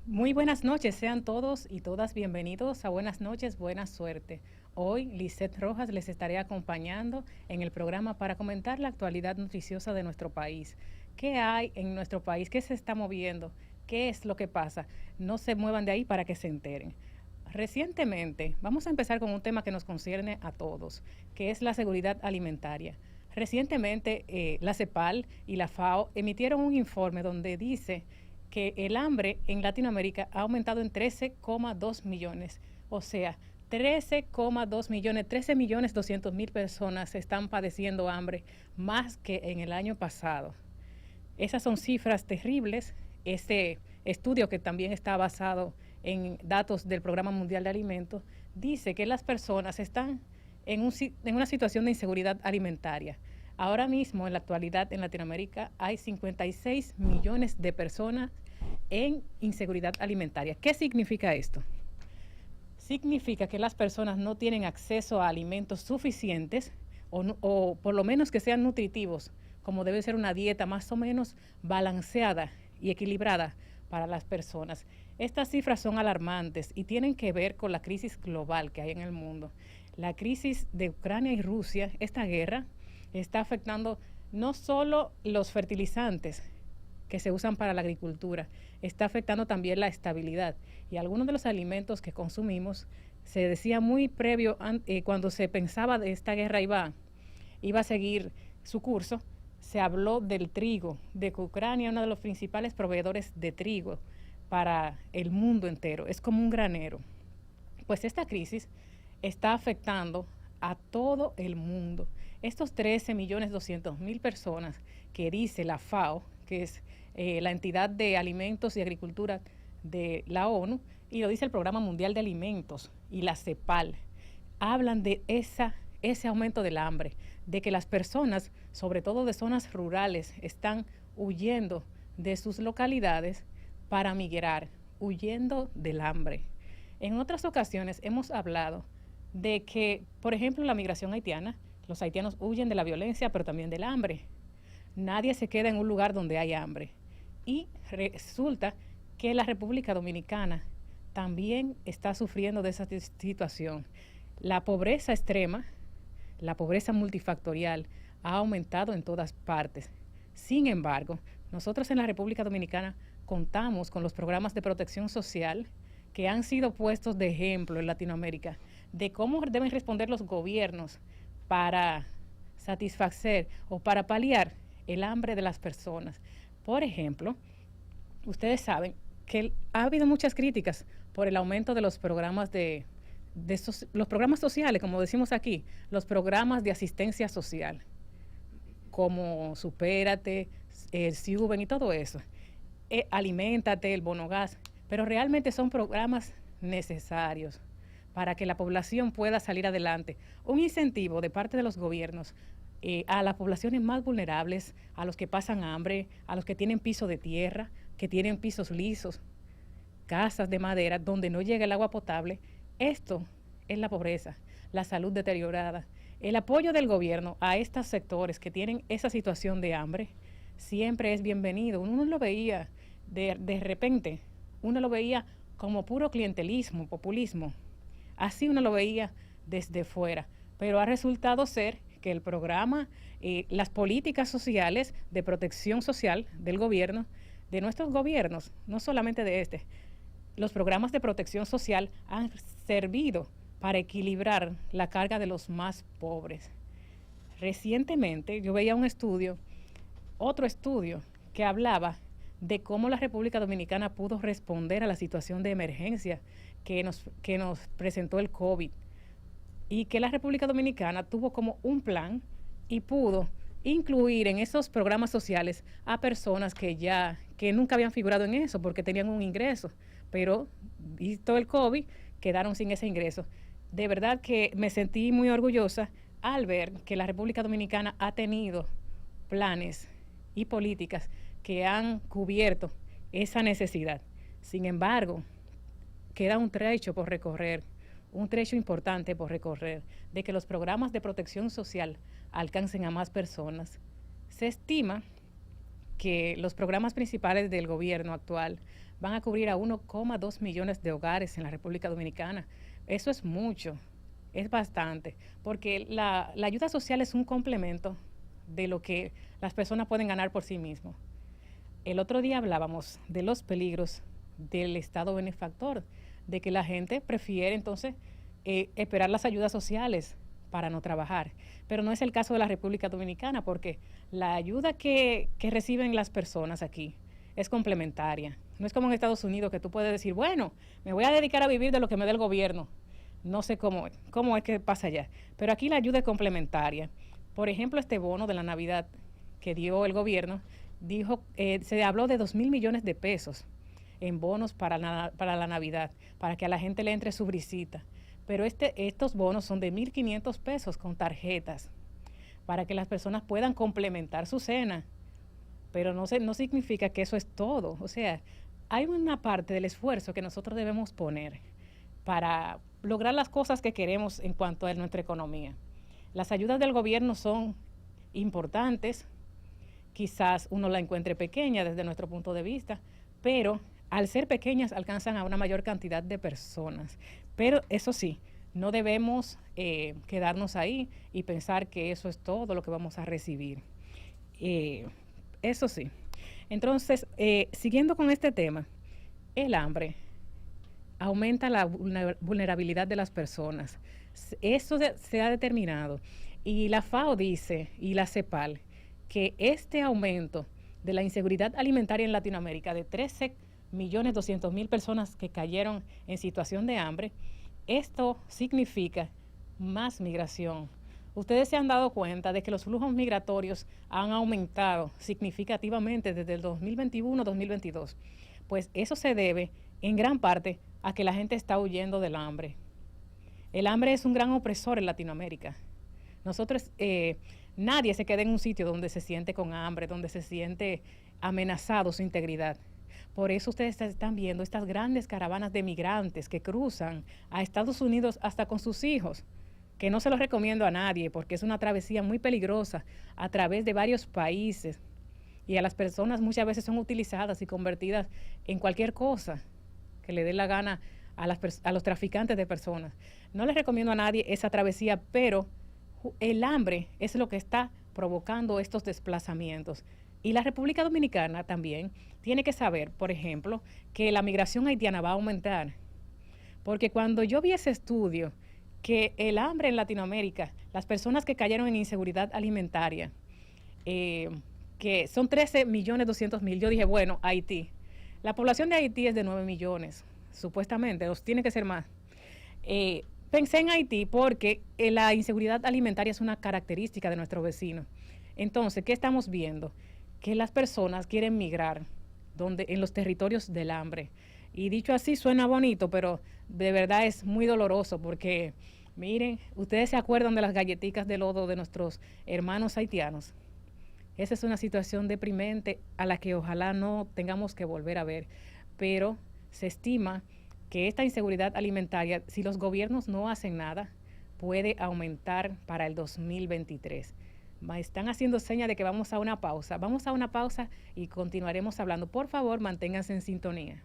Muy buenas noches, sean todos y todas bienvenidos a Buenas noches, buena suerte. Hoy, Lisette Rojas les estaré acompañando en el programa para comentar la actualidad noticiosa de nuestro país. ¿Qué hay en nuestro país? ¿Qué se está moviendo? ¿Qué es lo que pasa? No se muevan de ahí para que se enteren. Recientemente, vamos a empezar con un tema que nos concierne a todos, que es la seguridad alimentaria. Recientemente, la CEPAL y la FAO emitieron un informe donde dice que el hambre en Latinoamérica ha aumentado en 13,2 millones. O sea, 13,2 millones, 13.200.000 personas están padeciendo hambre, más que en el año pasado. Esas son cifras terribles. Este estudio, que también está basado en datos del Programa Mundial de Alimentos, dice que las personas están en una situación de inseguridad alimentaria. Ahora mismo, en la actualidad, en Latinoamérica hay 56 millones de personas en inseguridad alimentaria. ¿Qué significa esto? Significa que las personas no tienen acceso a alimentos suficientes o por lo menos que sean nutritivos, como debe ser una dieta más o menos balanceada y equilibrada para las personas. Estas cifras son alarmantes y tienen que ver con la crisis global que hay en el mundo. La crisis de Ucrania y Rusia, esta guerra, está afectando no solo los fertilizantes que se usan para la agricultura, está afectando también la estabilidad. Y algunos de los alimentos que consumimos, se decía muy previo, cuando se pensaba de esta guerra iba a seguir su curso, se habló del trigo, de que Ucrania es uno de los principales proveedores de trigo para el mundo entero, es como un granero. Pues esta crisis está afectando a todo el mundo. Estos 13.200.000 personas que dice la FAO, que es la entidad de alimentos y agricultura de la ONU, y lo dice el Programa Mundial de Alimentos y la CEPAL, hablan de ese aumento del hambre, de que las personas, sobre todo de zonas rurales, están huyendo de sus localidades para migrar, huyendo del hambre. En otras ocasiones hemos hablado de que, por ejemplo, la migración haitiana, los haitianos huyen de la violencia, pero también del hambre. Nadie se queda en un lugar donde hay hambre. Y resulta que la República Dominicana también está sufriendo de esa situación. La pobreza extrema, la pobreza multifactorial, ha aumentado en todas partes. Sin embargo, nosotros en la República Dominicana contamos con los programas de protección social que han sido puestos de ejemplo en Latinoamérica, de cómo deben responder los gobiernos para satisfacer o para paliar el hambre de las personas. Por ejemplo, ustedes saben que ha habido muchas críticas por el aumento de los programas los programas sociales, como decimos aquí, los programas de asistencia social, como Supérate, el Siuben y todo eso. Aliméntate, el bono gas, pero realmente son programas necesarios para que la población pueda salir adelante. Un incentivo de parte de los gobiernos a las poblaciones más vulnerables, a los que pasan hambre, a los que tienen piso de tierra, que tienen pisos lisos, casas de madera donde no llega el agua potable. Esto es la pobreza, la salud deteriorada. El apoyo del gobierno a estos sectores que tienen esa situación de hambre siempre es bienvenido. Uno lo veía de repente, uno lo veía como puro clientelismo, populismo. Así uno lo veía desde fuera, pero ha resultado ser que el programa, las políticas sociales de protección social del gobierno, de nuestros gobiernos, no solamente de los programas de protección social han servido para equilibrar la carga de los más pobres. Recientemente yo veía otro estudio que hablaba de cómo la República Dominicana pudo responder a la situación de emergencia que nos presentó el COVID, y que la República Dominicana tuvo como un plan y pudo incluir en esos programas sociales a personas que nunca habían figurado en eso porque tenían un ingreso, pero visto el COVID quedaron sin ese ingreso. De verdad que me sentí muy orgullosa al ver que la República Dominicana ha tenido planes y políticas que han cubierto esa necesidad. Sin embargo, queda un trecho por recorrer, un trecho importante por recorrer, de que los programas de protección social alcancen a más personas. Se estima que los programas principales del gobierno actual van a cubrir a 1,2 millones de hogares en la República Dominicana. Eso es mucho, es bastante, porque la ayuda social es un complemento de lo que las personas pueden ganar por sí mismos. El otro día hablábamos de los peligros del Estado benefactor, de que la gente prefiere entonces esperar las ayudas sociales para no trabajar. Pero no es el caso de la República Dominicana, porque la ayuda que reciben las personas aquí es complementaria. No es como en Estados Unidos, que tú puedes decir, bueno, me voy a dedicar a vivir de lo que me dé el gobierno. No sé cómo es que pasa allá. Pero aquí la ayuda es complementaria. Por ejemplo, este bono de la Navidad que dio el gobierno, se habló de 2.000 millones de pesos en bonos para la Navidad, para que a la gente le entre su brisita. Pero estos bonos son de 1.500 pesos con tarjetas, para que las personas puedan complementar su cena. Pero no significa que eso es todo. O sea, hay una parte del esfuerzo que nosotros debemos poner para lograr las cosas que queremos en cuanto a nuestra economía. Las ayudas del gobierno son importantes, quizás uno la encuentre pequeña desde nuestro punto de vista, pero al ser pequeñas alcanzan a una mayor cantidad de personas. Pero eso sí, no debemos quedarnos ahí y pensar que eso es todo lo que vamos a recibir. Eso sí. Entonces, siguiendo con este tema, el hambre aumenta la vulnerabilidad de las personas. Eso se ha determinado. Y la FAO dice, y la CEPAL, que este aumento de la inseguridad alimentaria en Latinoamérica, de 13.200.000 personas que cayeron en situación de hambre, esto significa más migración. Ustedes se han dado cuenta de que los flujos migratorios han aumentado significativamente desde el 2021-2022. Pues eso se debe en gran parte a que la gente está huyendo del hambre. El hambre es un gran opresor en Latinoamérica. Nosotros, nadie se queda en un sitio donde se siente con hambre, donde se siente amenazado su integridad. Por eso ustedes están viendo estas grandes caravanas de migrantes que cruzan a Estados Unidos hasta con sus hijos, que no se los recomiendo a nadie porque es una travesía muy peligrosa a través de varios países y a las personas muchas veces son utilizadas y convertidas en cualquier cosa que le dé la gana a los traficantes de personas. No les recomiendo a nadie esa travesía, pero el hambre es lo que está provocando estos desplazamientos. Y la República Dominicana también tiene que saber, por ejemplo, que la migración haitiana va a aumentar. Porque cuando yo vi ese estudio, que el hambre en Latinoamérica, las personas que cayeron en inseguridad alimentaria, que son 13.200.000, yo dije, bueno, Haití. La población de Haití es de 9 millones, supuestamente, los tiene que ser más. Pensé en Haití porque la inseguridad alimentaria es una característica de nuestro vecino. Entonces, ¿qué estamos viendo? Que las personas quieren migrar en los territorios del hambre. Y dicho así suena bonito, pero de verdad es muy doloroso porque, miren, ustedes se acuerdan de las galletitas de lodo de nuestros hermanos haitianos. Esa es una situación deprimente a la que ojalá no tengamos que volver a ver, pero se estima que esta inseguridad alimentaria, si los gobiernos no hacen nada, puede aumentar para el 2023. Están haciendo señas de que vamos a una pausa. Vamos a una pausa y continuaremos hablando. Por favor, manténganse en sintonía.